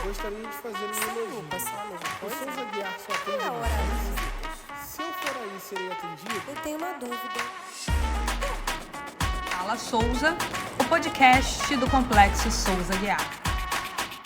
Gostaria de fazer um elogio. Só a mesma O coisa? Souza Guiar só atende Qual é o horário de visitas? Se eu for aí, serei atendido? Eu tenho uma dúvida. Fala Souza, o podcast do Complexo Souza Guiar.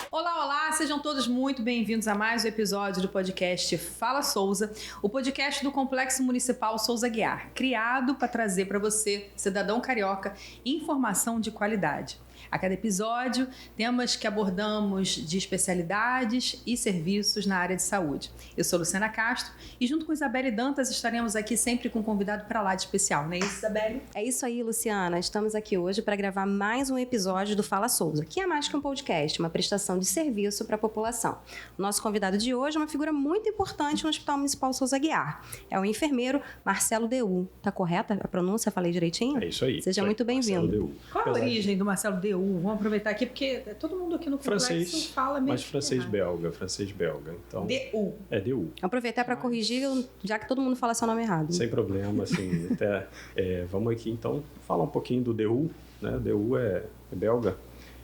Olá, olá, sejam todos muito bem-vindos a mais um episódio do podcast Fala Souza, o podcast do Complexo Municipal Souza Guiar, criado para trazer para você, cidadão carioca, informação de qualidade. A cada episódio, temas que abordamos de especialidades e serviços na área de saúde. Eu sou Luciana Castro e junto com Isabelle Dantas estaremos aqui sempre com um convidado para lá de especial, não é isso, Isabelle? É isso aí, Luciana. Estamos aqui hoje para gravar mais um episódio do Fala Souza, que é mais que um podcast, uma prestação de serviço para a população. O nosso convidado de hoje é uma figura muito importante no Hospital Municipal Souza Guiar. É o enfermeiro Marcelo Deu. Tá correta a pronúncia? Falei direitinho? É isso aí. Seja muito bem-vindo. Qual a origem do Marcelo Deu? Vamos aproveitar aqui, porque todo mundo aqui no Complexo fala mesmo. Mas francês-belga. Então, Deu. é Deu. Aproveitar para corrigir, já que todo mundo fala seu nome errado. Sem problema, assim. Até, vamos aqui, então, falar um pouquinho do Deu. Né? Deu é belga.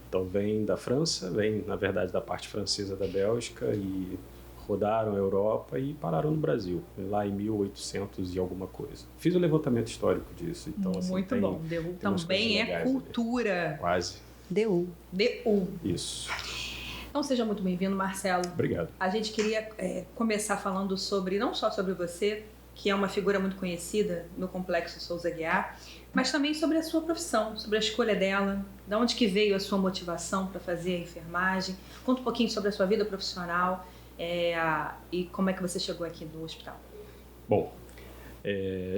Então, vem da França, vem, na verdade, da parte francesa da Bélgica e rodaram a Europa e pararam no Brasil, lá em 1800 e alguma coisa. Fiz o levantamento histórico disso. Então, assim, muito bom. Deu também é cultura. Ali. Quase. Deu. Isso. Então seja muito bem-vindo, Marcelo. Obrigado. A gente queria começar falando sobre, não só sobre você, que é uma figura muito conhecida no Complexo Souza Guiar, mas também sobre a sua profissão, sobre a escolha dela, de onde que veio a sua motivação para fazer a enfermagem. Conta um pouquinho sobre a sua vida profissional e como é que você chegou aqui no hospital. Bom,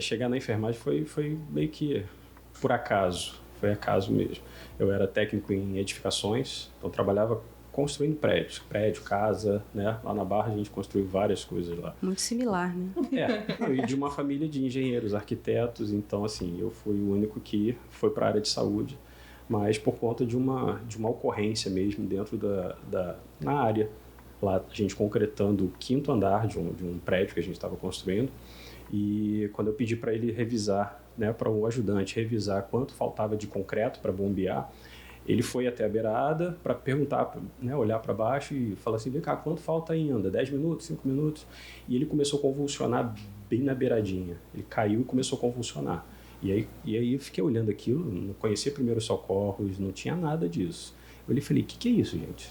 chegar na enfermagem foi meio que por acaso. Foi acaso mesmo. Eu era técnico em edificações, então trabalhava construindo prédio, casa, né? Lá na Barra a gente construiu várias coisas lá. Muito similar, né? E de uma família de engenheiros, arquitetos, então assim, eu fui o único que foi para a área de saúde, mas por conta de uma ocorrência mesmo dentro na área. Lá a gente concretando o 5º andar de um prédio que a gente estava construindo, e quando eu pedi para ele revisar, né, para o ajudante revisar quanto faltava de concreto para bombear, ele foi até a beirada para perguntar, né, olhar para baixo e falar assim, vem cá, quanto falta ainda? 10 minutos, 5 minutos? E ele começou a convulsionar bem na beiradinha. Ele caiu e começou a convulsionar. E aí eu fiquei olhando aquilo, não conhecia primeiros socorros, não tinha nada disso. Eu falei, o que é isso, gente?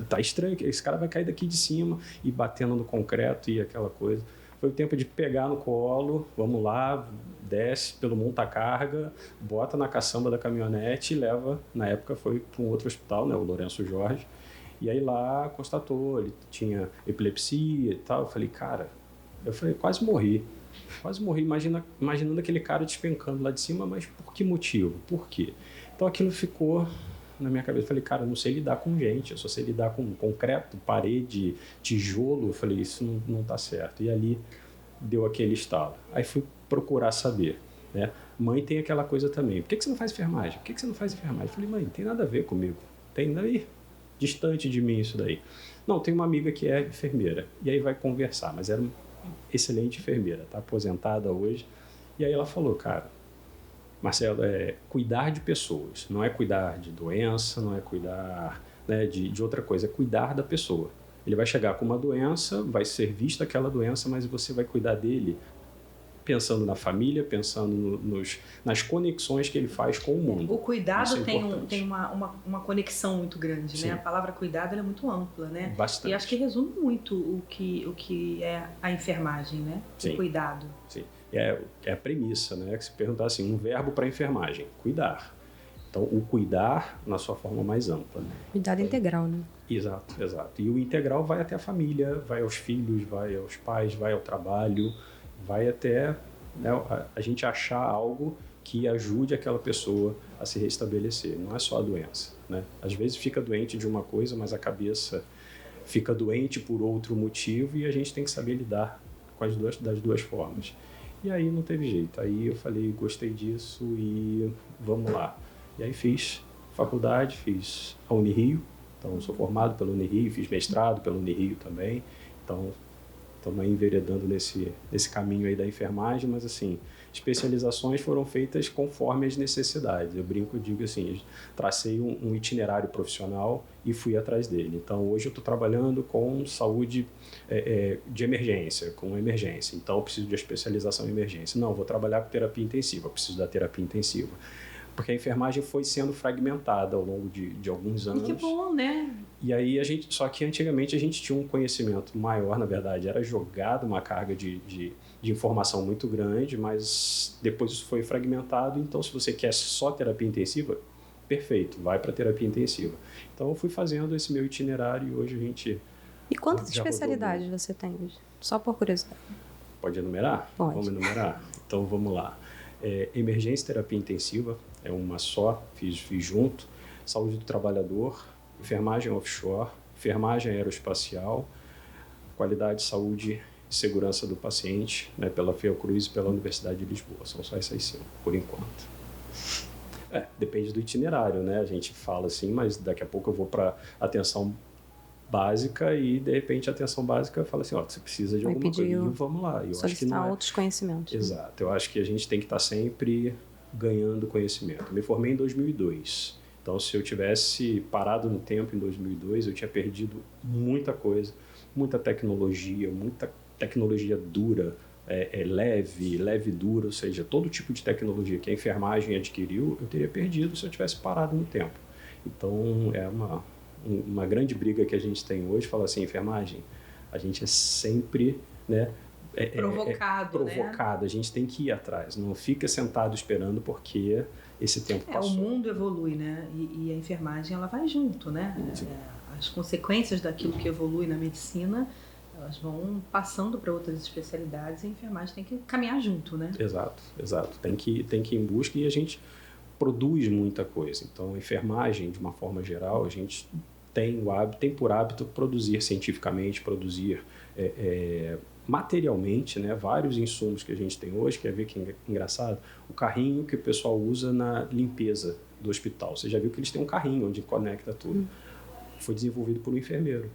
Tá estranho, esse cara vai cair daqui de cima e batendo no concreto e aquela coisa. Foi o tempo de pegar no colo, vamos lá, desce pelo monta-carga, bota na caçamba da caminhonete e leva, na época foi para um outro hospital, né, o Lourenço Jorge, e aí lá constatou, ele tinha epilepsia e tal. Eu falei, quase morri, imaginando aquele cara despencando lá de cima, mas por que motivo? Por quê? Então aquilo ficou na minha cabeça. Eu falei, cara, eu não sei lidar com gente, eu só sei lidar com concreto, parede, tijolo. Eu falei, isso não tá certo. E ali deu aquele estalo. Aí fui procurar saber, né? Mãe tem aquela coisa também, por que você não faz enfermagem? Por que você não faz enfermagem? Eu falei, mãe, não tem nada a ver comigo, tem daí, distante de mim isso daí. Não, tem uma amiga que é enfermeira, e aí vai conversar, mas era uma excelente enfermeira, tá aposentada hoje. E aí ela falou, cara, Marcelo, cuidar de pessoas, não é cuidar de doença, não é cuidar, né, de outra coisa, é cuidar da pessoa. Ele vai chegar com uma doença, vai ser vista aquela doença, mas você vai cuidar dele pensando na família, pensando nas conexões que ele faz com o mundo. O cuidado tem uma conexão muito grande, né? A palavra cuidado ela é muito ampla, né? Bastante. E acho que resume muito o que é a enfermagem, né? Sim. O cuidado. Sim. É a premissa, né? Que se perguntar assim, um verbo para enfermagem, cuidar. Então, o cuidar na sua forma mais ampla. Cuidado integral, né? Exato. E o integral vai até a família, vai aos filhos, vai aos pais, vai ao trabalho, vai até, né, a gente achar algo que ajude aquela pessoa a se restabelecer. Não é só a doença, né? Às vezes fica doente de uma coisa, mas a cabeça fica doente por outro motivo e a gente tem que saber lidar com das duas formas. E aí não teve jeito. Aí eu falei, gostei disso e vamos lá. E aí fiz faculdade, fiz a Unirio. Então, sou formado pela Unirio, fiz mestrado pela Unirio também. Então, estamos aí enveredando nesse caminho aí da enfermagem, mas assim, especializações foram feitas conforme as necessidades. Eu brinco, digo assim, tracei um itinerário profissional e fui atrás dele. Então, hoje eu estou trabalhando com saúde de emergência, com emergência. Então, eu preciso de especialização em emergência. Não, vou trabalhar com terapia intensiva, eu preciso da terapia intensiva. Porque a enfermagem foi sendo fragmentada ao longo de alguns anos. E que bom, né? E aí só que antigamente a gente tinha um conhecimento maior, na verdade, era jogado uma carga de informação muito grande, mas depois isso foi fragmentado. Então, se você quer só terapia intensiva, perfeito, vai para terapia intensiva. Então, eu fui fazendo esse meu itinerário e hoje a gente... E quantas especialidades você tem hoje? Só por curiosidade. Pode enumerar? Pode. Vamos enumerar? Então, vamos lá. Emergência e terapia intensiva é uma só, fiz junto. Saúde do trabalhador, enfermagem offshore, enfermagem aeroespacial, qualidade, saúde e segurança do paciente, né, pela Fiocruz e pela Universidade de Lisboa. São só essas 5, por enquanto. Depende do itinerário, né? A gente fala assim, mas daqui a pouco eu vou para atenção básica e, de repente, a atenção básica fala assim, você precisa de alguma coisa, e vamos lá. Eu acho que não outros conhecimentos. Exato. Eu acho que a gente tem que estar sempre ganhando conhecimento. Eu me formei em 2002. Então, se eu tivesse parado no tempo em 2002, eu tinha perdido muita coisa, muita tecnologia dura, leve, dura, ou seja, todo tipo de tecnologia que a enfermagem adquiriu, eu teria perdido se eu tivesse parado no tempo. Então, é uma grande briga que a gente tem hoje, fala assim, enfermagem, a gente é sempre, né, provocado, né? A gente tem que ir atrás, não fica sentado esperando porque esse tempo passou. O mundo evolui, né? E a enfermagem, ela vai junto, né? As consequências daquilo que evolui na medicina, elas vão passando para outras especialidades e a enfermagem tem que caminhar junto, né? Exato. Tem que ir em busca e a gente produz muita coisa. Então, a enfermagem, de uma forma geral, a gente tem por hábito produzir cientificamente, produzir materialmente, né, vários insumos que a gente tem hoje. Quer ver que é engraçado? O carrinho que o pessoal usa na limpeza do hospital. Você já viu que eles têm um carrinho onde conecta tudo. Foi desenvolvido por um enfermeiro.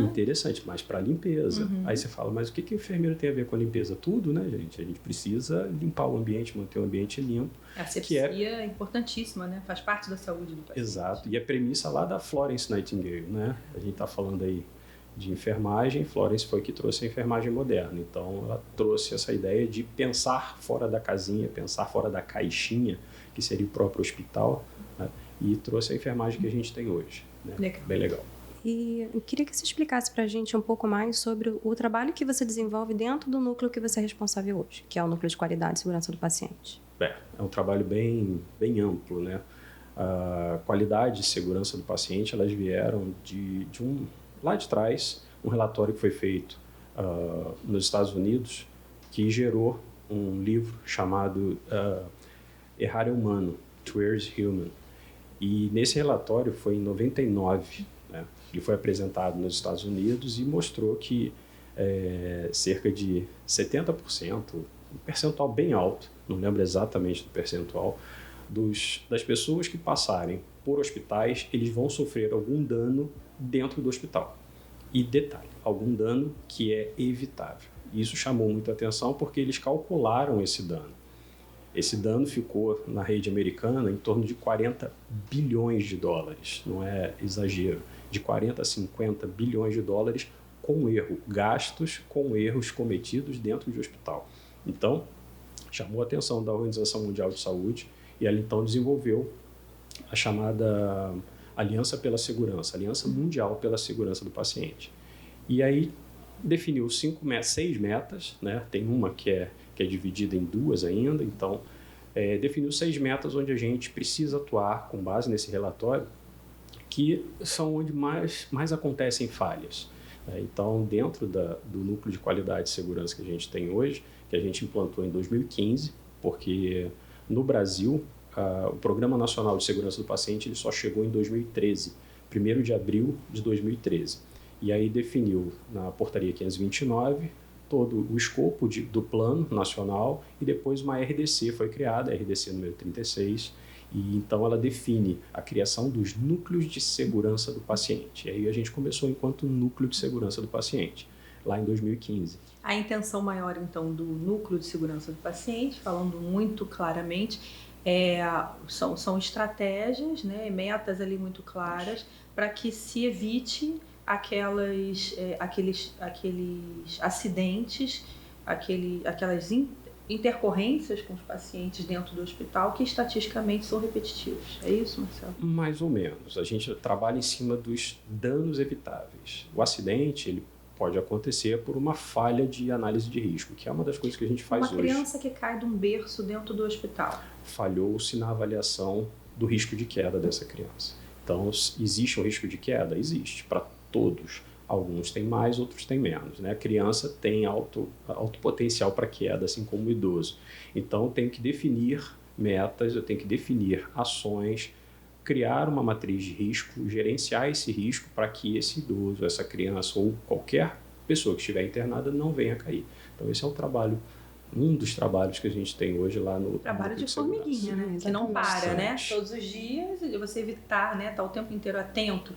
Interessante, mas para limpeza. Aí você fala, mas o que o enfermeiro tem a ver com a limpeza? Tudo, né, gente? A gente precisa limpar o ambiente, manter o ambiente limpo. A asepsia é importantíssima, né? Faz parte da saúde do paciente. Exato. E a premissa lá da Florence Nightingale, né? A gente está falando aí de enfermagem, Florence foi que trouxe a enfermagem moderna. Então, ela trouxe essa ideia de pensar fora da casinha, pensar fora da caixinha, que seria o próprio hospital, né? E trouxe a enfermagem que a gente tem hoje. Né? Legal. Bem legal. E eu queria que você explicasse para a gente um pouco mais sobre o trabalho que você desenvolve dentro do núcleo que você é responsável hoje, que é o Núcleo de Qualidade e Segurança do Paciente. É um trabalho bem amplo, né? A qualidade e segurança do paciente, elas vieram lá de trás, um relatório que foi feito nos Estados Unidos, que gerou um livro chamado Errar é Humano, To Err is Human. E nesse relatório foi em 99, né? Ele foi apresentado nos Estados Unidos e mostrou que cerca de 70%, um percentual bem alto, não lembro exatamente do percentual, das pessoas que passarem por hospitais, eles vão sofrer algum dano dentro do hospital. E detalhe, algum dano que é evitável. Isso chamou muita atenção porque eles calcularam esse dano. Esse dano ficou na rede americana em torno de 40 bilhões de dólares, não é exagero, de 40 a 50 bilhões de dólares com erro, gastos com erros cometidos dentro de hospital. Então, chamou a atenção da Organização Mundial de Saúde e ela então desenvolveu a chamada Aliança pela Segurança, Aliança Mundial pela Segurança do Paciente. E aí definiu 6 metas, né? Tem uma que é dividida em 2 ainda, então definiu 6 metas onde a gente precisa atuar com base nesse relatório, que são onde mais acontecem falhas. Então, dentro do núcleo de qualidade e segurança que a gente tem hoje, que a gente implantou em 2015, porque no Brasil, o Programa Nacional de Segurança do Paciente ele só chegou em 2013, 1º de abril de 2013. E aí definiu na Portaria 529 todo o escopo do plano nacional e depois uma RDC foi criada, a RDC número 36, e então ela define a criação dos núcleos de segurança do paciente. E aí a gente começou enquanto núcleo de segurança do paciente. lá em 2015. A intenção maior, então, do núcleo de segurança do paciente, falando muito claramente, são estratégias, né, metas ali muito claras para que se evite aqueles acidentes, aquelas intercorrências com os pacientes dentro do hospital que estatisticamente são repetitivos. É isso, Marcelo? Mais ou menos. A gente trabalha em cima dos danos evitáveis. O acidente, ele pode acontecer por uma falha de análise de risco, que é uma das coisas que a gente faz hoje. Uma criança que cai de um berço dentro do hospital. Falhou-se na avaliação do risco de queda dessa criança. Então, existe um risco de queda? Existe, para todos. Alguns têm mais, outros têm menos, né? A criança tem alto potencial para queda, assim como o idoso. Então, eu tenho que definir metas, eu tenho que definir ações, criar uma matriz de risco, gerenciar esse risco para que esse idoso, essa criança ou qualquer pessoa que estiver internada não venha a cair. Então, esse é o trabalho, um dos trabalhos que a gente tem hoje lá no trabalho de formiguinha, né? Que não para, né? Todos os dias, você evitar, né? Tá o tempo inteiro atento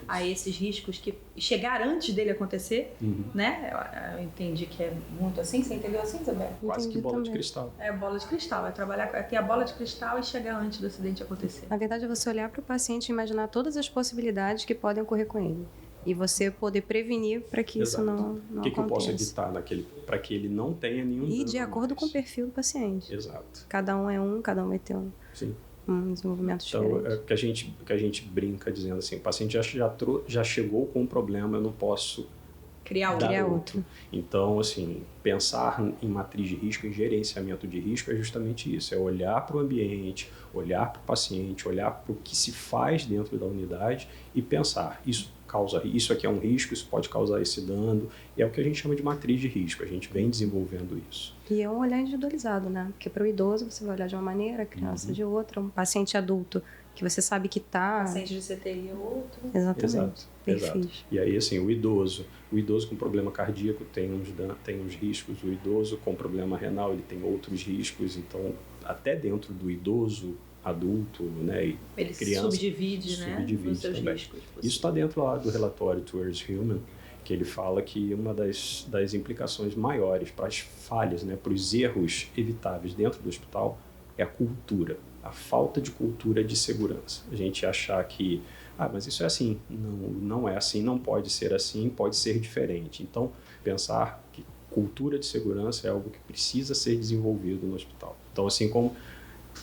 a esses riscos que chegar antes dele acontecer, né? Eu entendi que é muito assim. Você entendeu assim, Isabel? Quase que bola de cristal. É bola de cristal, é ter a bola de cristal e chegar antes do acidente acontecer. Na verdade, é você olhar para o paciente e imaginar todas as possibilidades que podem ocorrer com ele. E você poder prevenir para que isso não aconteça. O que eu posso evitar para que ele não tenha nenhum dano? E de acordo com o perfil do paciente. Exato. Cada um vai ter Sim. um desenvolvimento diferente. Então, é que a gente brinca dizendo assim, o paciente já chegou com um problema, eu não posso criar outro. Então, assim, pensar em matriz de risco, em gerenciamento de risco é justamente isso, é olhar para o ambiente, olhar para o paciente, olhar para o que se faz dentro da unidade e pensar, isso aqui é um risco, isso pode causar esse dano, e é o que a gente chama de matriz de risco, a gente vem desenvolvendo isso. E é um olhar individualizado, né? Porque para o idoso você vai olhar de uma maneira, a criança de outra, um paciente adulto que você sabe que está... Paciente de CTI é outro. Exatamente. Exato. E aí, assim, o idoso com problema cardíaco tem uns riscos, o idoso com problema renal ele tem outros riscos, então até dentro do idoso adulto, né, e ele criança, subdivide nos seus também. riscos. Isso está dentro lá do relatório Towards Human, que ele fala que uma das implicações maiores para as falhas, né, para os erros evitáveis dentro do hospital é a cultura, a falta de cultura de segurança. A gente achar que, mas isso é assim. Não é assim, não pode ser assim, pode ser diferente. Então, pensar que cultura de segurança é algo que precisa ser desenvolvido no hospital. Então, assim como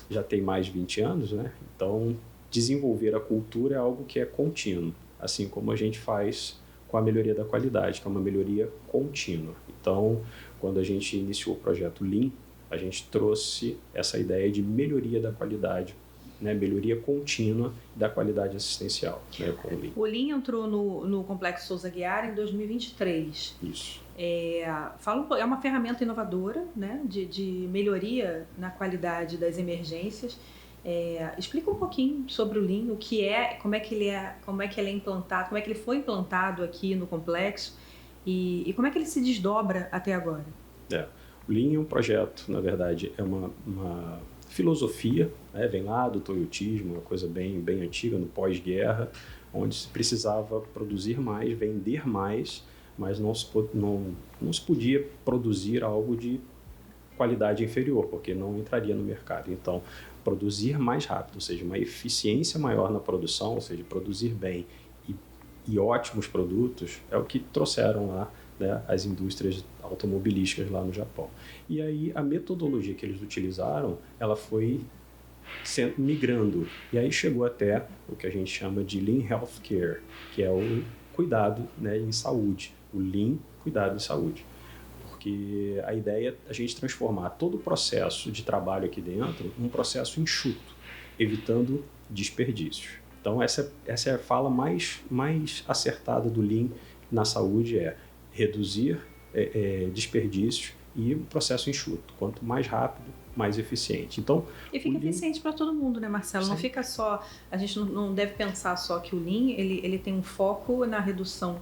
já tem mais de 20 anos, né? Então, desenvolver a cultura é algo que é contínuo, assim como a gente faz com a melhoria da qualidade, que é uma melhoria contínua. Então, quando a gente iniciou o projeto Lean, a gente trouxe essa ideia de melhoria da qualidade, né? Melhoria contínua da qualidade assistencial, né? Com o Lean. O Lean entrou no Complexo Souza Aguiar em 2023. Isso. É uma ferramenta inovadora, né, de melhoria na qualidade das emergências. Explica um pouquinho sobre o Lean, o que é, como é que ele é implantado, como é que ele foi implantado aqui no complexo e como é que ele se desdobra até agora. O Lean é um projeto, na verdade, é uma filosofia, né, vem lá do toyotismo, uma coisa bem antiga, no pós-guerra, onde se precisava produzir mais, vender mais, mas não se podia produzir algo de qualidade inferior, porque não entraria no mercado. Então, produzir mais rápido, ou seja, uma eficiência maior na produção, ou seja, produzir bem e ótimos produtos, é o que trouxeram lá, né, as indústrias automobilísticas lá no Japão. E aí, a metodologia que eles utilizaram, ela foi migrando. E aí chegou até o que a gente chama de Lean Healthcare, que é o cuidado, né, em saúde. O Lean, cuidado em saúde. Porque a ideia é a gente transformar todo o processo de trabalho aqui dentro num processo enxuto, evitando desperdícios. Então, essa é a fala mais acertada do Lean na saúde, é reduzir desperdícios e um processo enxuto. Quanto mais rápido, mais eficiente. Então, e fica eficiente para todo mundo, né, Marcelo? Sim. Não fica só... A gente não deve pensar só que o Lean ele tem um foco na redução,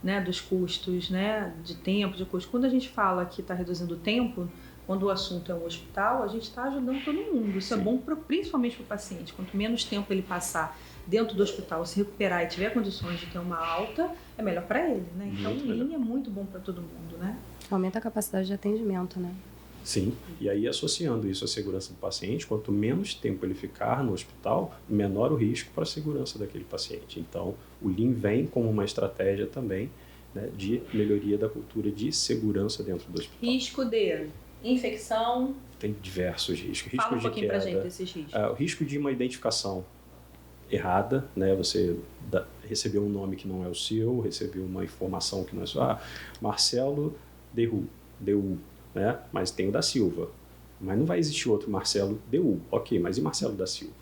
né, dos custos, né, de tempo, de custo. Quando a gente fala que está reduzindo o tempo, quando o assunto é um hospital, a gente está ajudando todo mundo. Isso Sim. É bom principalmente para o paciente. Quanto menos tempo ele passar dentro do hospital se recuperar e tiver condições de ter uma alta, é melhor para ele, né? Então, Muito o Lean melhor. é muito bom para todo mundo, né? Aumenta a capacidade de atendimento, né? Sim, e aí associando isso à segurança do paciente, quanto menos tempo ele ficar no hospital, menor o risco para a segurança daquele paciente. Então, o Lean vem como uma estratégia também, né, de melhoria da cultura de segurança dentro do hospital. Risco de infecção. Tem diversos riscos. Risco Fala um de pouquinho pra queda, gente desses riscos. o risco de uma identificação errada, né? Você recebeu um nome que não é o seu, recebeu uma informação que não é sua. Marcelo DU, né? Mas tem o da Silva. Mas não vai existir outro Marcelo DU. Ok, mas e Marcelo da Silva?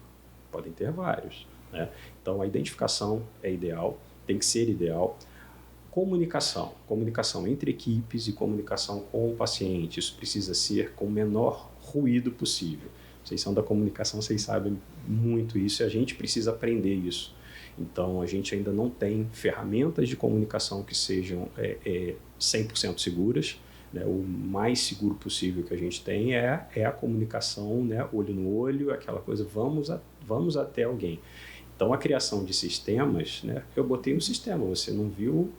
Podem ter vários, né? Então, a identificação é ideal, tem que ser ideal. Comunicação entre equipes e comunicação com o paciente. Isso precisa ser com o menor ruído possível. Vocês são da comunicação, vocês sabem muito isso e a gente precisa aprender isso. Então, a gente ainda não tem ferramentas de comunicação que sejam 100% seguras, né? O mais seguro possível que a gente tem é a comunicação, né? Olho no olho, aquela coisa, vamos até alguém. Então, a criação de sistemas, né? Eu botei no sistema, você não viu,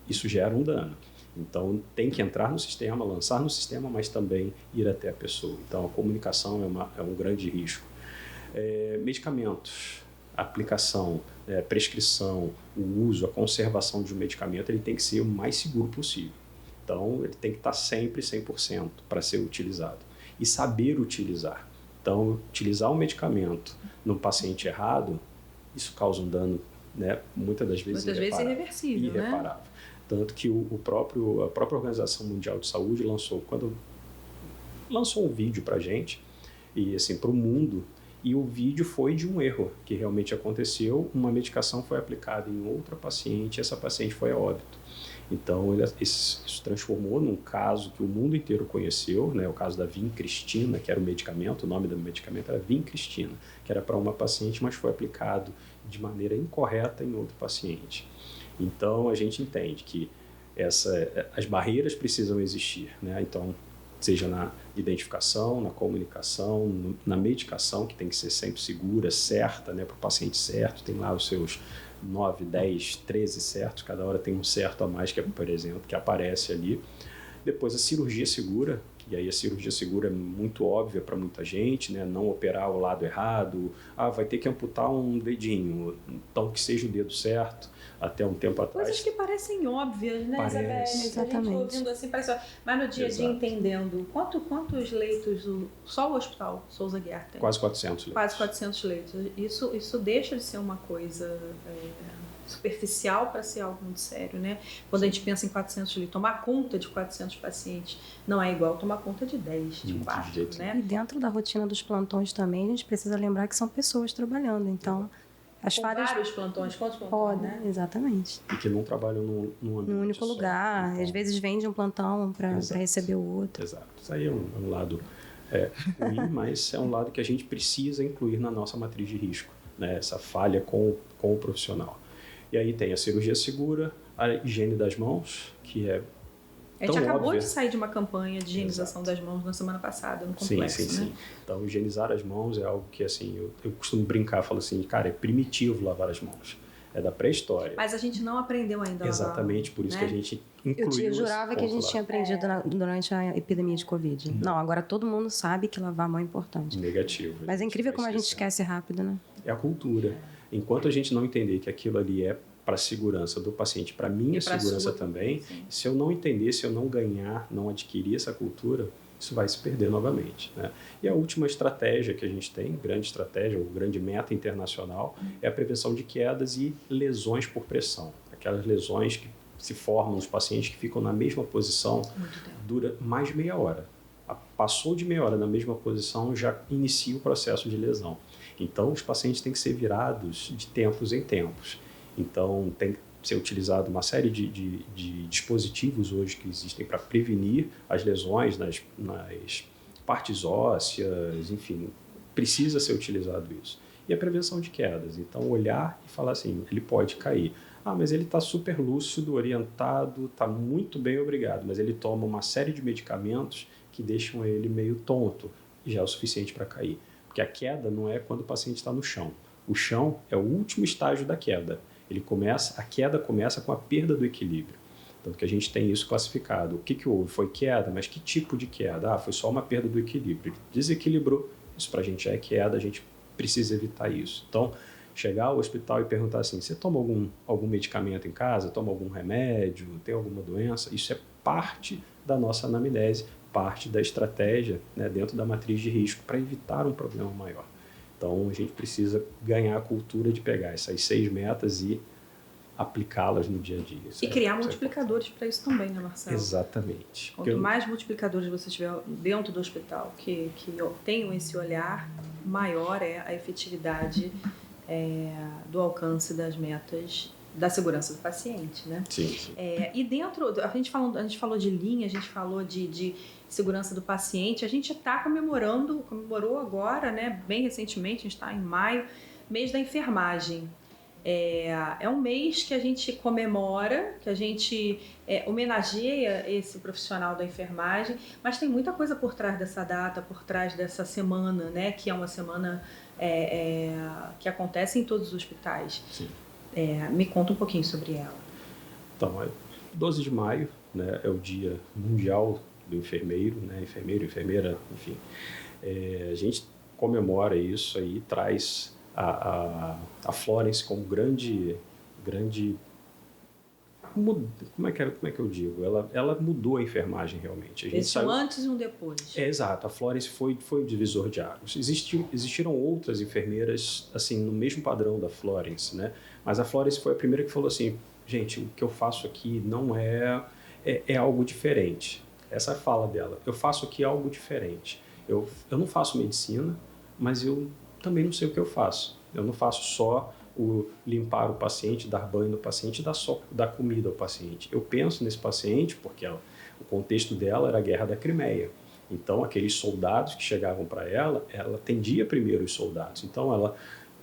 isso gera um dano. Então, tem que entrar no sistema, lançar no sistema, mas também ir até a pessoa. Então, a comunicação é um grande risco. Medicamentos, aplicação, prescrição, o uso, a conservação de um medicamento, ele tem que ser o mais seguro possível. Então, ele tem que estar sempre 100% para ser utilizado. E saber utilizar. Então, utilizar um medicamento no paciente errado, isso causa um dano, né, muitas das vezes irreversível, né? irreparável. Tanto que a própria Organização Mundial de Saúde lançou um vídeo para a gente, e assim, para o mundo, e o vídeo foi de um erro que realmente aconteceu, uma medicação foi aplicada em outra paciente, e essa paciente foi a óbito. Então, isso transformou num caso que o mundo inteiro conheceu, né, o caso da Vincristina, que era o medicamento, o nome do medicamento era Vincristina, que era para uma paciente, mas foi aplicado de maneira incorreta em outro paciente. Então, a gente entende que as barreiras precisam existir, né? Então, seja na identificação, na comunicação, na medicação, que tem que ser sempre segura, certa, né, para o paciente certo, tem lá os seus 9, 10, 13 certos, cada hora tem um certo a mais, que é, por exemplo, que aparece ali. Depois a cirurgia segura, e aí a cirurgia segura é muito óbvia para muita gente, né? Não operar o lado errado, vai ter que amputar um dedinho, então que seja o dedo certo, até um tempo atrás. Coisas que parecem óbvias, né, Isabelle? Exatamente. A gente ouvindo assim, parece óbvio. Mas no dia a dia entendendo, quantos leitos só o Hospital Souza Aguiar tem? Quase 400 leitos. Quase 400 leitos. Isso deixa de ser uma coisa superficial para ser algo muito sério, né? Quando a gente pensa em 400 leitos, tomar conta de 400 pacientes não é igual tomar conta de 10, de 4, né? E dentro da rotina dos plantões também, a gente precisa lembrar que são pessoas trabalhando, então as Com falhas vários plantões, quantos plantões, podem, né? Exatamente. E que não trabalham num ambiente Num único só. lugar, Então, às vezes vende um plantão para receber o outro. Exato. Isso aí é um lado ruim, mas é um lado que a gente precisa incluir na nossa matriz de risco, né? Essa falha com o profissional. E aí tem a cirurgia segura, a higiene das mãos, que é A gente tão acabou óbvia. de sair de uma campanha de higienização das mãos na semana passada, no complexo, né? Sim. Então, higienizar as mãos é algo que, assim, eu costumo brincar, falo assim, cara, é primitivo lavar as mãos. É da pré-história. Mas a gente não aprendeu ainda a lavar. Exatamente, por isso né? que a gente incluiu Eu jurava que a gente tinha aprendido durante a epidemia de Covid. Não, agora todo mundo sabe que lavar a mão é importante. negativo. Mas é incrível como a gente esquece. esquece rápido, né? É a cultura. Enquanto a gente não entender que aquilo ali é para a segurança do paciente, para a minha pra segurança sua, também, sim. se eu não entender, se eu não ganhar, não adquirir essa cultura, isso vai se perder novamente, né? E a última estratégia que a gente tem, grande estratégia, ou grande meta internacional, é a prevenção de quedas e lesões por pressão. Aquelas lesões que se formam nos pacientes que ficam na mesma posição, dura mais de meia hora. Passou de meia hora na mesma posição, já inicia o processo de lesão. Então, os pacientes têm que ser virados de tempos em tempos. Então, tem que ser utilizado uma série de dispositivos hoje que existem para prevenir as lesões nas partes ósseas, enfim, precisa ser utilizado isso. E a prevenção de quedas. Então, olhar e falar assim, ele pode cair. Mas ele está super lúcido, orientado, está muito bem, obrigado. Mas ele toma uma série de medicamentos que deixam ele meio tonto e já é o suficiente para cair. Porque a queda não é quando o paciente está no chão. O chão é o último estágio da queda. A queda começa com a perda do equilíbrio. Tanto que a gente tem isso classificado. O que houve? Foi queda, mas que tipo de queda? Foi só uma perda do equilíbrio. Ele desequilibrou. Isso para a gente é queda, a gente precisa evitar isso. Então, chegar ao hospital e perguntar assim, você toma algum medicamento em casa? Toma algum remédio? Tem alguma doença? Isso é parte da nossa anamnese, parte da estratégia, né, dentro da matriz de risco para evitar um problema maior. Então, a gente precisa ganhar a cultura de pegar essas 6 metas e aplicá-las no dia a dia. E criar multiplicadores para isso também, né, Marcelo? Exatamente. Quanto mais multiplicadores você tiver dentro do hospital que tenham esse olhar, maior é a efetividade do alcance das metas da segurança do paciente, né? Sim, sim. E dentro, a gente falou de linha, a gente falou de segurança do paciente, a gente comemorou agora, né, bem recentemente, a gente está em maio, mês da enfermagem. É um mês que a gente comemora, que a gente homenageia esse profissional da enfermagem, mas tem muita coisa por trás dessa data, por trás dessa semana, né, que é uma semana que acontece em todos os hospitais. Sim. Me conta um pouquinho sobre ela. Então, 12 de maio, né, é o Dia Mundial do Enfermeiro, né, enfermeiro, enfermeira, enfim. A gente comemora isso aí, traz a Florence como grande como é que eu digo? Ela mudou a enfermagem realmente. A gente Esse um antes e um depois. Exato, a Florence foi o divisor de águas. Existiram outras enfermeiras assim no mesmo padrão da Florence, né? Mas a Florence foi a primeira que falou assim, gente, o que eu faço aqui não é algo diferente. Essa é a fala dela. Eu faço aqui algo diferente. Eu não faço medicina, mas eu também não sei o que eu faço. Eu não faço só limpar o paciente, dar banho no paciente, dar comida ao paciente. Eu penso nesse paciente porque o contexto dela era a Guerra da Crimeia. Então, aqueles soldados que chegavam para ela atendia primeiro os soldados. Então, ela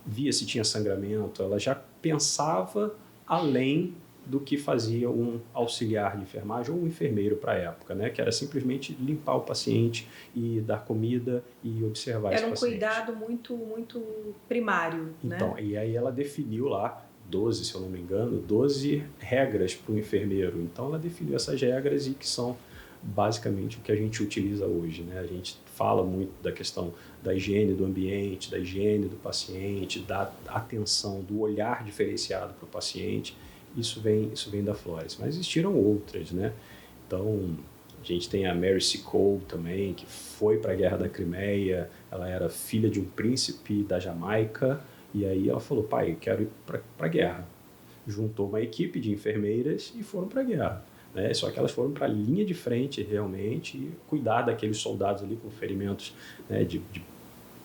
via se tinha sangramento, ela já pensava além do que fazia um auxiliar de enfermagem ou um enfermeiro para a época, né? Que era simplesmente limpar o paciente e dar comida e observar esse paciente. Era um cuidado muito, muito primário, então, né? E aí ela definiu lá 12, se eu não me engano, 12 regras para o enfermeiro. Então, ela definiu essas regras e que são basicamente o que a gente utiliza hoje, né? A gente fala muito da questão da higiene do ambiente, da higiene do paciente, da atenção, do olhar diferenciado para o paciente. Isso vem da Florence, mas existiram outras, né? Então, a gente tem a Mary Seacole também, que foi para a Guerra da Crimeia, ela era filha de um príncipe da Jamaica, e aí ela falou, pai, eu quero ir para a guerra. Juntou uma equipe de enfermeiras e foram para a guerra, né? Só que elas foram para a linha de frente, realmente, e cuidar daqueles soldados ali com ferimentos, né, de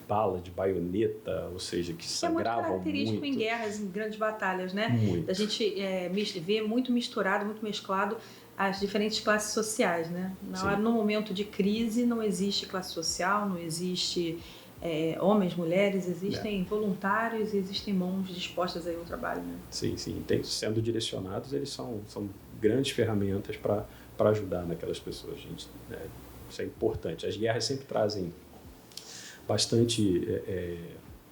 bala, de baioneta, ou seja, que sangravam muito. É muito característico em guerras, em grandes batalhas, né? Muito. A gente vê muito misturado, muito mesclado as diferentes classes sociais, né? No momento de crise não existe classe social, não existe homens, mulheres, existem voluntários e existem mãos dispostas aí ao trabalho, né? Sim, sim. Sendo direcionados, eles são grandes ferramentas para ajudar naquelas pessoas, gente. Isso é importante. As guerras sempre trazem bastante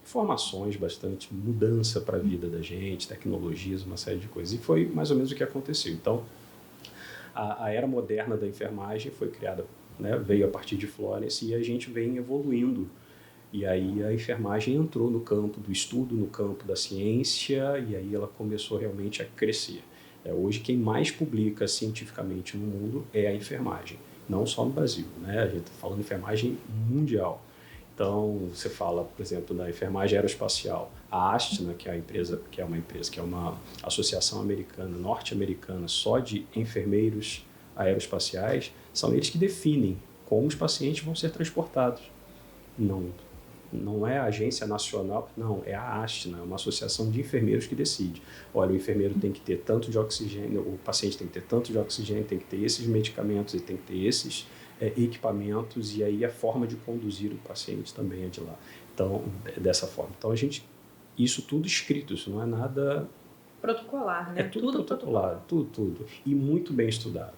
informações, bastante mudança para a vida da gente, tecnologias, uma série de coisas. E foi mais ou menos o que aconteceu. Então, a era moderna da enfermagem foi criada, né, veio a partir de Florence e a gente vem evoluindo. E aí a enfermagem entrou no campo do estudo, no campo da ciência, e aí ela começou realmente a crescer. Hoje, quem mais publica cientificamente no mundo é a enfermagem, não só no Brasil, né? A gente está falando de enfermagem mundial. Então, você fala, por exemplo, da enfermagem aeroespacial. A ASTNA, que é uma associação americana, norte-americana, só de enfermeiros aeroespaciais, são eles que definem como os pacientes vão ser transportados. Não é a agência nacional, não, é a ASTNA, uma associação de enfermeiros que decide. Olha, o enfermeiro tem que ter tanto de oxigênio, o paciente tem que ter tanto de oxigênio, tem que ter esses medicamentos, ele tem que ter esses equipamentos, e aí a forma de conduzir o paciente também é de lá. Então, dessa forma. Então, isso tudo escrito, isso não é nada... protocolar, né? É tudo protocolado, tudo. E muito bem estudado.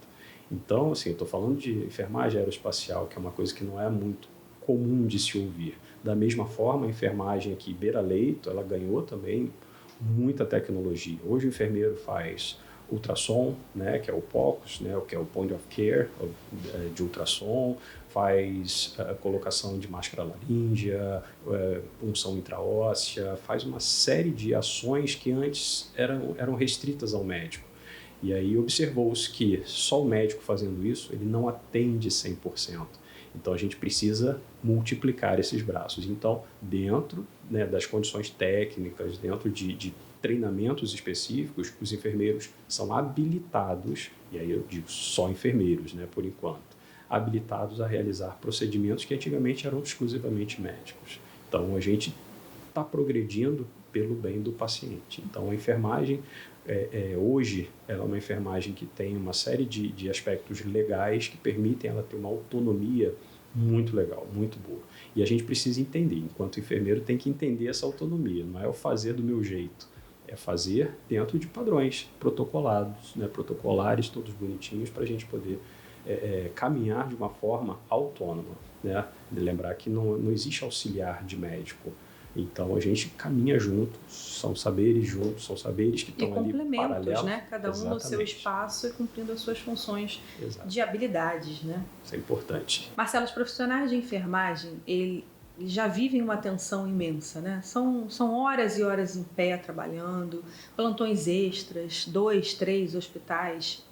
Então, assim, eu estou falando de enfermagem aeroespacial, que é uma coisa que não é muito comum de se ouvir. Da mesma forma, a enfermagem aqui beira-leito, ela ganhou também muita tecnologia. Hoje o enfermeiro faz ultrassom, né, que é o POCUS, né, que é o Point of Care de ultrassom, faz a colocação de máscara laríngea, punção intraóssea, faz uma série de ações que antes eram restritas ao médico. E aí observou-se que só o médico fazendo isso, ele não atende 100%. Então a gente precisa multiplicar esses braços. Então, dentro, né, das condições técnicas, dentro de treinamentos específicos, os enfermeiros são habilitados, e aí eu digo só enfermeiros, né, por enquanto, habilitados a realizar procedimentos que antigamente eram exclusivamente médicos. Então a gente está progredindo pelo bem do paciente. Então a enfermagem, hoje, ela é uma enfermagem que tem uma série de aspectos legais que permitem ela ter uma autonomia muito legal, muito boa. E a gente precisa entender, enquanto enfermeiro tem que entender essa autonomia, não é o fazer do meu jeito, é fazer dentro de padrões protocolados, né, protocolares, todos bonitinhos, para a gente poder caminhar de uma forma autônoma, né? Lembrar que não existe auxiliar de médico. Então a gente caminha junto, são saberes juntos, são saberes que estão ali paralelos, né? Cada um no seu espaço e cumprindo as suas funções de habilidades, né? Isso é importante. Marcelo, os profissionais de enfermagem, eles já vivem uma tensão imensa, né? São horas e horas em pé trabalhando, plantões extras, 2, 3 hospitais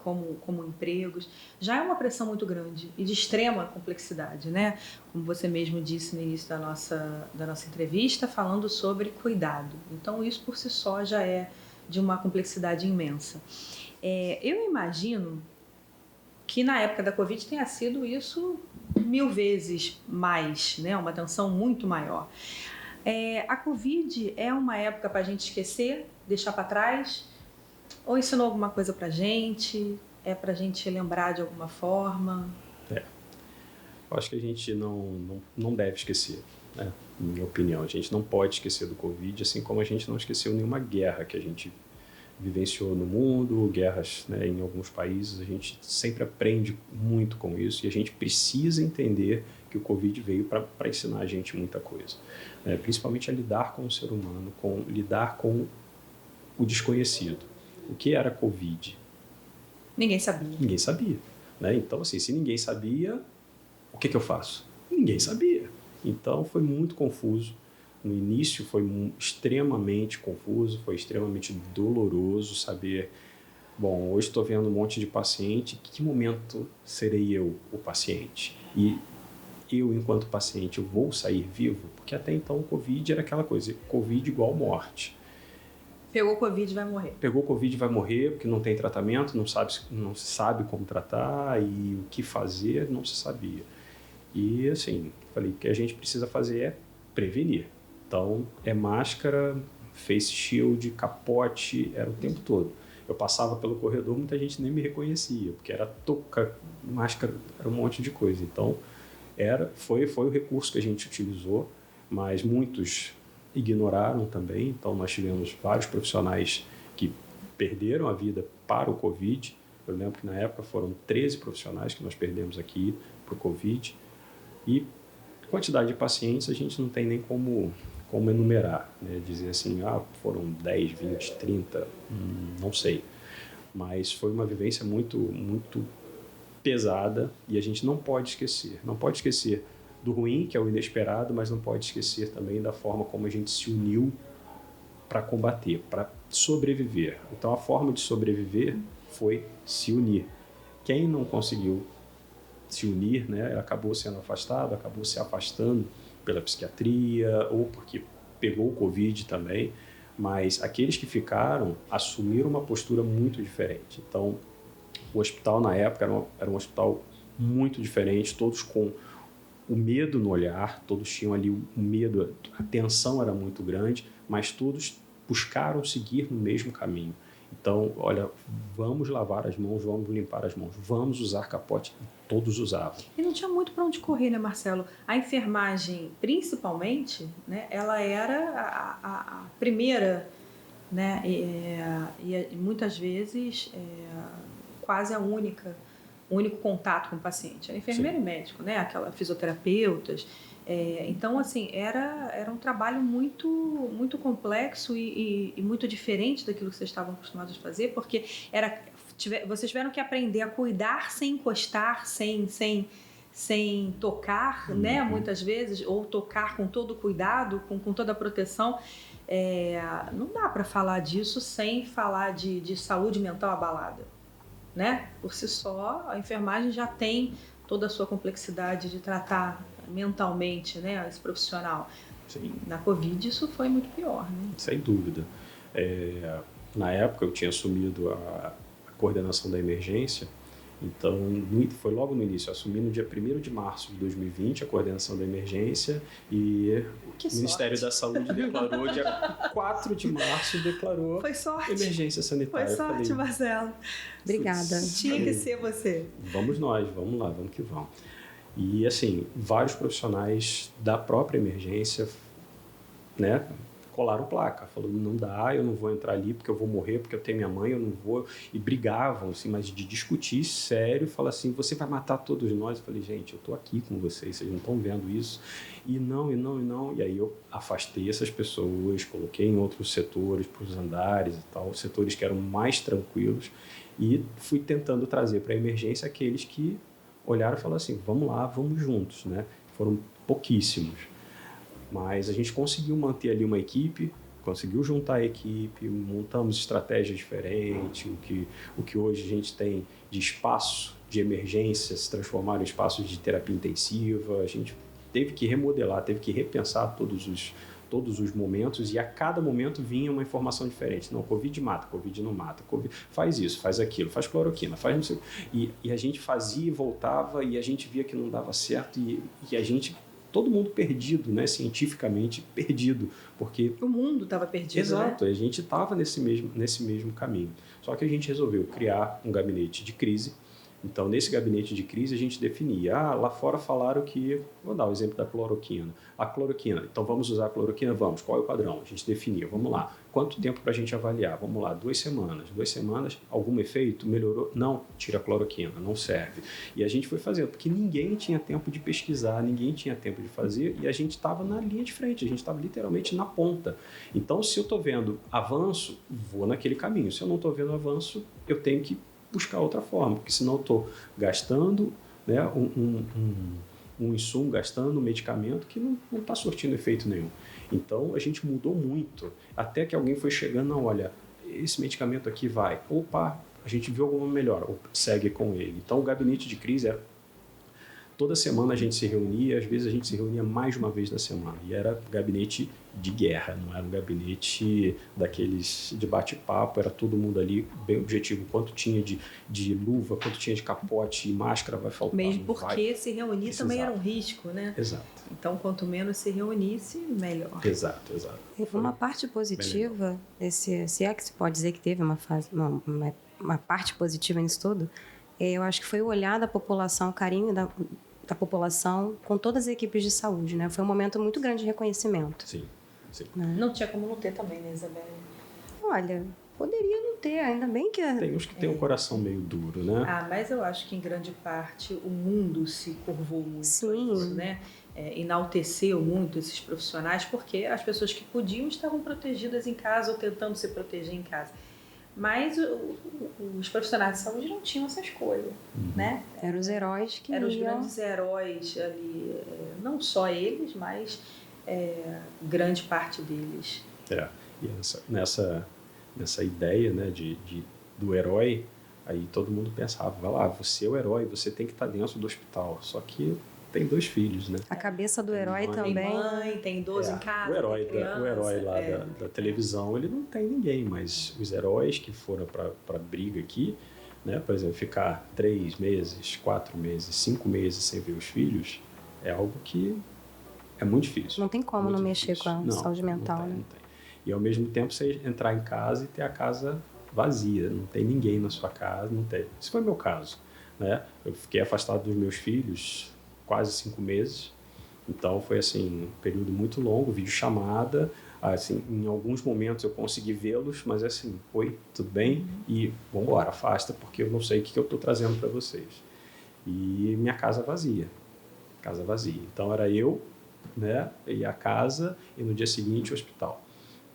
como empregos. Já é uma pressão muito grande e de extrema complexidade, né? Como você mesmo disse no início da nossa entrevista, falando sobre cuidado. Então, isso por si só já é de uma complexidade imensa. Eu imagino que na época da Covid tenha sido isso 1000 vezes mais, né? Uma tensão muito maior. A Covid é uma época para a gente esquecer, deixar para trás, ou ensinou alguma coisa para a gente? É para a gente lembrar de alguma forma? Eu acho que a gente não deve esquecer, né? Na minha opinião. A gente não pode esquecer do Covid, assim como a gente não esqueceu nenhuma guerra que a gente vivenciou no mundo, guerras, né, em alguns países. A gente sempre aprende muito com isso e a gente precisa entender que o Covid veio para ensinar a gente muita coisa, né? Principalmente a lidar com o ser humano, lidar com o desconhecido. O que era Covid? Ninguém sabia. Ninguém sabia, né? Então, assim, se ninguém sabia, o que eu faço? Ninguém sabia. Então, foi muito confuso. No início foi extremamente confuso, foi extremamente doloroso saber, bom, hoje estou vendo um monte de paciente, em que momento serei eu o paciente? E eu, enquanto paciente, eu vou sair vivo? Porque até então o Covid era aquela coisa, Covid igual morte. Pegou Covid vai morrer. Pegou Covid vai morrer porque não tem tratamento, não se sabe como tratar e o que fazer, não se sabia. E assim, falei, o que a gente precisa fazer é prevenir. Então, máscara, face shield, capote, era o tempo todo. Eu passava pelo corredor, muita gente nem me reconhecia, porque era touca, máscara, era um monte de coisa. Então, foi o recurso que a gente utilizou, mas muitos ignoraram também. Então, nós tivemos vários profissionais que perderam a vida para o Covid. Eu lembro que na época foram 13 profissionais que nós perdemos aqui para o Covid. E quantidade de pacientes a gente não tem nem como enumerar, né? Dizer assim, foram 10, 20, 30, não sei. Mas foi uma vivência muito, muito pesada e a gente não pode esquecer. Não pode esquecer do ruim, que é o inesperado, mas não pode esquecer também da forma como a gente se uniu para combater, para sobreviver. Então a forma de sobreviver foi se unir. Quem não conseguiu se unir, né, acabou sendo afastado, acabou se afastando pela psiquiatria ou porque pegou o Covid também, mas aqueles que ficaram assumiram uma postura muito diferente. Então, o hospital na época era um hospital muito diferente, todos com o medo no olhar, todos tinham ali o medo, a tensão era muito grande, mas todos buscaram seguir no mesmo caminho. Então, olha, vamos lavar as mãos, vamos limpar as mãos, vamos usar capote. E todos usavam. E não tinha muito para onde correr, né, Marcelo? A enfermagem, principalmente, né, ela era a primeira, né, e muitas vezes quase a única o único contato com o paciente. Era enfermeiro e médico, né? Aquela fisioterapeutas. Então, assim, era um trabalho muito, muito complexo e muito diferente daquilo que vocês estavam acostumados a fazer, porque vocês tiveram que aprender a cuidar sem encostar, sem tocar, né? Muitas vezes, ou tocar com todo o cuidado, com toda a proteção. Não dá para falar disso sem falar de saúde mental abalada, né? Por si só, a enfermagem já tem toda a sua complexidade de tratar mentalmente, né, esse profissional. Sim. Na Covid isso foi muito pior, né? Sem dúvida. Na época eu tinha assumido a coordenação da emergência, então foi logo no início, eu assumi no dia 1º de março de 2020 a coordenação da emergência e o Ministério da Saúde declarou, dia 4 de março, declarou emergência sanitária. Foi sorte, Marcelo. Obrigada. Tinha que ser você. Vamos nós, vamos lá, vamos que vamos. E, assim, vários profissionais da própria emergência, né, colaram placa, falando, não dá, eu não vou entrar ali porque eu vou morrer, porque eu tenho minha mãe, eu não vou. E brigavam, assim, mas de discutir sério, falar assim, você vai matar todos nós. Eu falei, gente, eu tô aqui com vocês não estão vendo isso. E não. E aí eu afastei essas pessoas, coloquei em outros setores, para os andares e tal, setores que eram mais tranquilos, e fui tentando trazer para a emergência aqueles que olharam e falaram assim, vamos lá, vamos juntos, né? Foram pouquíssimos, mas a gente conseguiu manter ali uma equipe, conseguiu juntar a equipe, montamos estratégias diferentes, o que hoje a gente tem de espaço de emergência se transformar em espaços de terapia intensiva, a gente teve que remodelar, teve que repensar todos os momentos, e a cada momento vinha uma informação diferente. Não, Covid mata, Covid não mata, COVID, faz isso, faz aquilo, faz cloroquina, faz não sei. E a gente fazia e voltava, e a gente via que não dava certo, e a gente, todo mundo perdido, né, cientificamente perdido, porque o mundo estava perdido. Exato, né? A gente estava nesse mesmo caminho. Só que a gente resolveu criar um gabinete de crise. Então, nesse gabinete de crise, a gente definia, lá fora falaram que, vou dar o exemplo da cloroquina. A cloroquina, então vamos usar a cloroquina? Vamos. Qual é o padrão? A gente definia, vamos lá. Quanto tempo para a gente avaliar? Vamos lá, 2 semanas. 2 semanas, algum efeito? Melhorou? Não, tira a cloroquina, não serve. E a gente foi fazendo, porque ninguém tinha tempo de pesquisar, ninguém tinha tempo de fazer, e a gente estava na linha de frente, a gente estava literalmente na ponta. Então, se eu estou vendo avanço, vou naquele caminho. Se eu não estou vendo avanço, eu tenho que buscar outra forma, porque senão eu estou gastando, né, um insumo, gastando um medicamento que não está surtindo efeito nenhum. Então, a gente mudou muito, até que alguém foi chegando, não, olha, esse medicamento aqui vai, opa, a gente viu alguma melhora, segue com ele. Então, o gabinete de crise era toda semana a gente se reunia, às vezes a gente se reunia mais de uma vez na semana. E era gabinete de guerra, não era um gabinete daqueles de bate-papo, era todo mundo ali bem objetivo. Quanto tinha de luva, quanto tinha de capote e máscara vai faltar. Mesmo porque se reunir também era um risco, né? Exato. Então, quanto menos se reunisse, melhor. Exato. Uma parte positiva, se é que se pode dizer que teve uma parte positiva nisso tudo, eu acho que foi o olhar da população, o carinho da população com todas as equipes de saúde, né? Foi um momento muito grande de reconhecimento. Sim. Né? Não tinha como não ter também, né, Isabelle? Olha, poderia não ter, ainda bem que... Tem uns que tem um coração meio duro, né? Mas eu acho que em grande parte o mundo se curvou muito. Sim. Isso, né? Enalteceu muito esses profissionais, porque as pessoas que podiam estavam protegidas em casa ou tentando se proteger em casa. Mas os profissionais de saúde não tinham essa escolha, né? Eram os heróis que eram os grandes heróis ali, não só eles, mas grande parte deles. E nessa ideia, né, do herói, aí todo mundo pensava, vai lá, você é o herói, você tem que estar dentro do hospital. Só que tem 2 filhos, né? A cabeça do herói também. Tem mãe, tem idoso em casa, o herói lá criança, da televisão, ele não tem ninguém, mas os heróis que foram para briga aqui, né, por exemplo, ficar 3 meses, 4 meses, 5 meses sem ver os filhos, é algo que é muito difícil. Não tem como muito não difícil. mexer com a saúde mental, não tem, né? Não tem. E ao mesmo tempo você entrar em casa e ter a casa vazia, não tem ninguém na sua casa, não tem. Esse foi o meu caso, né? Eu fiquei afastado dos meus filhos quase 5 meses, então foi assim, um período muito longo, videochamada, assim, em alguns momentos eu consegui vê-los, mas assim, oi, tudo bem? E vamos embora, afasta, porque eu não sei o que eu estou trazendo para vocês. E minha casa vazia. Então era eu, né, e a casa, e no dia seguinte o hospital.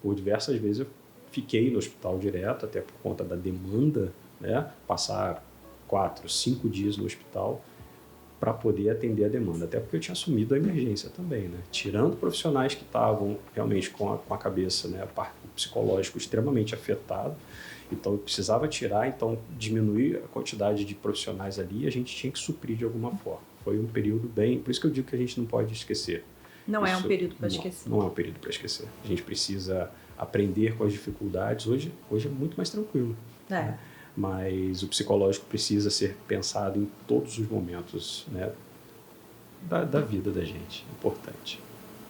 Por diversas vezes eu fiquei no hospital direto, até por conta da demanda, né, passar 4, 5 dias no hospital para poder atender a demanda, até porque eu tinha assumido a emergência também, né, tirando profissionais que estavam realmente com a cabeça, né, o psicológico extremamente afetado. Então eu precisava tirar, então diminuir a quantidade de profissionais ali, e a gente tinha que suprir de alguma forma. Foi um período bem, por isso que eu digo que a gente não pode esquecer. Não é um período para esquecer. Não é um período para esquecer. A gente precisa aprender com as dificuldades. Hoje é muito mais tranquilo. Né? Mas o psicológico precisa ser pensado em todos os momentos, né, da vida da gente. É importante.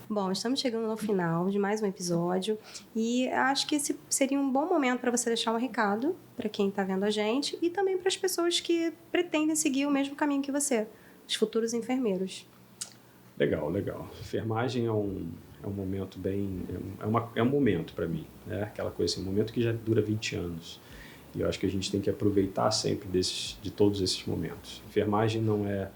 Bom, estamos chegando ao final de mais um episódio e acho que esse seria um bom momento para você deixar um recado para quem está vendo a gente e também para as pessoas que pretendem seguir o mesmo caminho que você, os futuros enfermeiros. Legal. Enfermagem é um momento bem... É um momento para mim, né? Aquela coisa assim, um momento que já dura 20 anos. E eu acho que a gente tem que aproveitar sempre de todos esses momentos. Enfermagem não é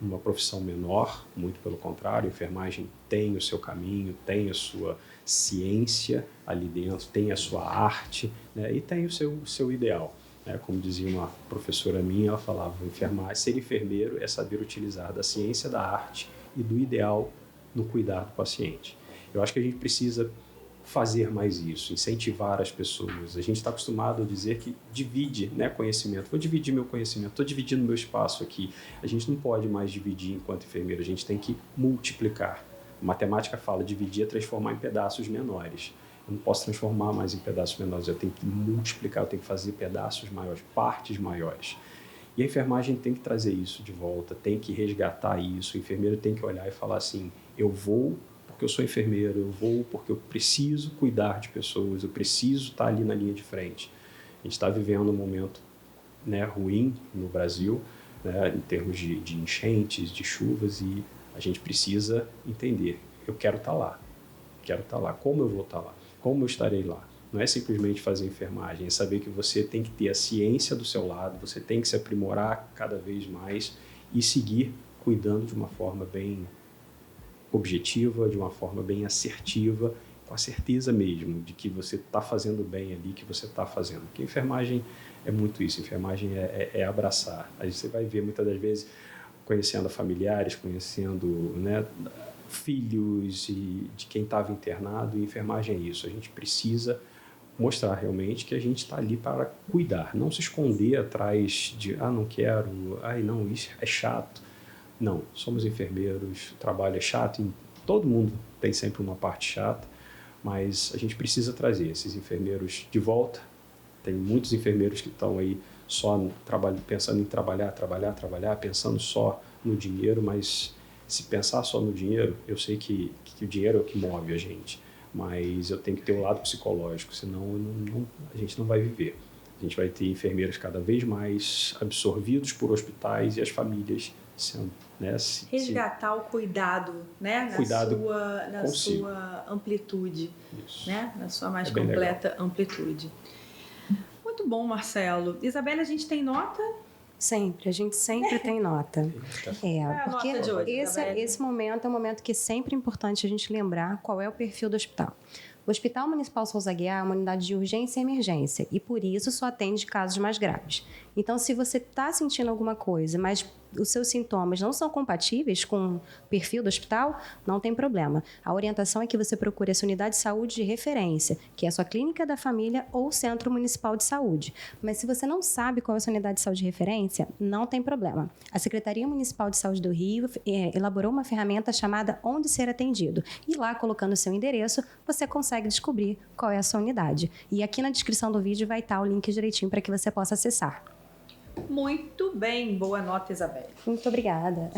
uma profissão menor, muito pelo contrário. A enfermagem tem o seu caminho, tem a sua ciência ali dentro, tem a sua arte, né? E tem o seu ideal. Como dizia uma professora minha, ela falava, ser enfermeiro é saber utilizar da ciência, da arte e do ideal no cuidar do paciente. Eu acho que a gente precisa fazer mais isso, incentivar as pessoas. A gente está acostumado a dizer que divide, né, conhecimento. Vou dividir meu conhecimento, estou dividindo meu espaço aqui. A gente não pode mais dividir enquanto enfermeiro, a gente tem que multiplicar. A matemática fala, dividir é transformar em pedaços menores. Eu não posso transformar mais em pedaços menores, eu tenho que multiplicar, eu tenho que fazer pedaços maiores, partes maiores. E a enfermagem tem que trazer isso de volta, tem que resgatar isso. O enfermeiro tem que olhar e falar assim, eu vou porque eu sou enfermeiro, eu vou porque eu preciso cuidar de pessoas, eu preciso estar ali na linha de frente. A gente está vivendo um momento, né, ruim no Brasil, né, em termos de enchentes, de chuvas, e a gente precisa entender, eu quero estar lá, como eu vou estar lá, como eu estarei lá. Não é simplesmente fazer enfermagem, é saber que você tem que ter a ciência do seu lado, você tem que se aprimorar cada vez mais e seguir cuidando de uma forma bem objetiva, de uma forma bem assertiva, com a certeza mesmo de que você está fazendo bem ali, que você está fazendo. Porque enfermagem é muito isso, enfermagem é abraçar. Aí você vai ver muitas das vezes conhecendo familiares, conhecendo, né, filhos e de quem estava internado, e enfermagem é isso. A gente precisa mostrar realmente que a gente está ali para cuidar, não se esconder atrás de, não quero, não, isso é chato. Não, somos enfermeiros, o trabalho é chato, e todo mundo tem sempre uma parte chata, mas a gente precisa trazer esses enfermeiros de volta. Tem muitos enfermeiros que estão aí só pensando em trabalhar, pensando só no dinheiro, mas se pensar só no dinheiro, eu sei que o dinheiro é o que move a gente, mas eu tenho que ter um lado psicológico, senão a gente não vai viver. A gente vai ter enfermeiros cada vez mais absorvidos por hospitais e as famílias sendo, né, resgatar o cuidado, né, na sua amplitude, isso, né, na sua mais completa amplitude. Muito bom, Marcelo. Isabela, a gente tem nota? Sempre, a gente sempre tem nota. Porque nota de hoje, esse momento é um momento que é sempre importante a gente lembrar qual é o perfil do hospital. O Hospital Municipal Souza Aguiar é uma unidade de urgência e emergência e, por isso, só atende casos mais graves. Então, se você está sentindo alguma coisa, mas os seus sintomas não são compatíveis com o perfil do hospital, não tem problema. A orientação é que você procure essa unidade de saúde de referência, que é a sua clínica da família ou centro municipal de saúde. Mas se você não sabe qual é a sua unidade de saúde de referência, não tem problema. A Secretaria Municipal de Saúde do Rio elaborou uma ferramenta chamada Onde Ser Atendido. E lá, colocando o seu endereço, você consegue descobrir qual é a sua unidade. E aqui na descrição do vídeo vai estar o link direitinho para que você possa acessar. Muito bem, boa nota, Isabela. Muito obrigada.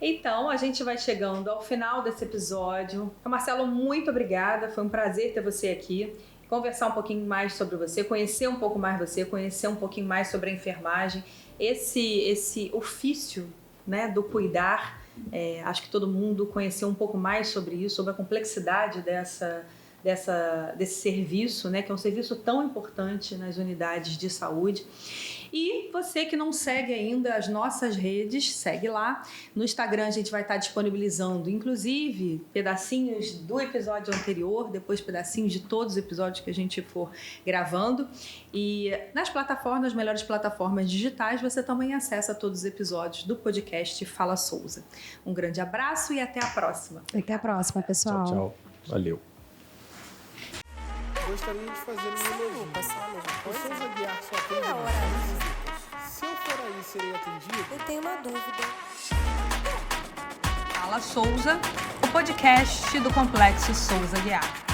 Então, a gente vai chegando ao final desse episódio. Marcelo, muito obrigada, foi um prazer ter você aqui, conversar um pouquinho mais sobre você, conhecer um pouco mais você, conhecer um pouquinho mais sobre a enfermagem, esse ofício, né, do cuidar. Acho que todo mundo conheceu um pouco mais sobre isso, sobre a complexidade dessa desse serviço, né, que é um serviço tão importante nas unidades de saúde. E você que não segue ainda as nossas redes, segue lá. No Instagram a gente vai estar disponibilizando, inclusive, pedacinhos do episódio anterior, depois pedacinhos de todos os episódios que a gente for gravando. E nas plataformas, nas melhores plataformas digitais, você também acessa todos os episódios do podcast Fala Souza. Um grande abraço e até a próxima. Até a próxima, pessoal. Tchau, tchau. Valeu. Gostaria de fazer um elogio. Passar a mesma O coisa? Souza Aguiar só atende Na hora das visitas. Se eu for aí, serei atendido? Eu tenho uma dúvida. Fala Souza, o podcast do Complexo Souza Aguiar.